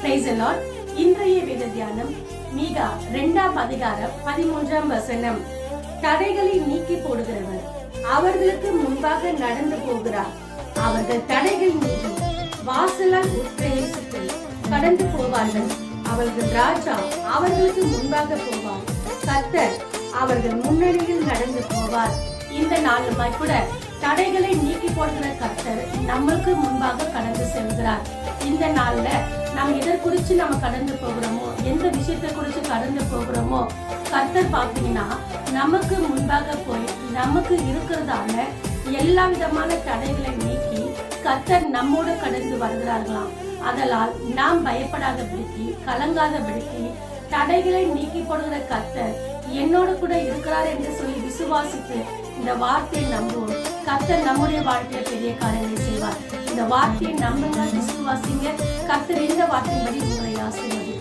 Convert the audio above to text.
Praise the Lord. இன்றைய வேத தியானம் மீகா 2ஆம் அதிகாரம் 13ஆம் வசனம். தடைகளை நீக்கி போடுகிறவர் அவர்களுக்கு முன்பாக நடந்து போகிறார். அவர்கள் தடைகள் மீது வாசலால் உட்பிரவேசித்து கடந்து போவார்கள். அவர்கள் ராஜா அவர்களுக்கு முன்பாக போவார். கர்த்தர் அவர்கள் முன்னணியில் நடந்து போவார். இந்த நாளுமாய் கூட தடைகளை நீக்கி போடுகிற கர்த்தர் நம்மளுக்கு முன்பாக கடந்து செல்கிறார். இந்த நாள்ல நாம் எதை குறிச்சு நம்ம கடந்து போகிறோமோ, எந்த விஷயத்தை குறிச்சு கடந்து போகிறோமோ, கர்த்தர் பார்த்தீங்கன்னா நமக்கு முன்பாக போய் நமக்கு இருக்கிறதான எல்லா விதமான தடைகளை நீக்கி கர்த்தர் நம்மோடு கடந்து வருகிறார்களாம். அதனால் நாம் பயப்படாதபடிக்கு, கலங்காதபடிக்கு, தடைகளை நீக்கி போடுகிற கர்த்தர் என்னோடு கூட இருக்கிறார் என்று சொல்லி விசுவாசித்து இந்த வார்த்தையை நம்புவோம். கர்த்தர் நம்முடைய வாழ்க்கையில பெரிய காரியங்களை செய்வார். இந்த வார்த்தையை நம்புங்க, விசுவாசிங்க. கர்த்தர் இந்த வார்த்தையின்படி உங்களை ஆசீர்வதிப்பார்.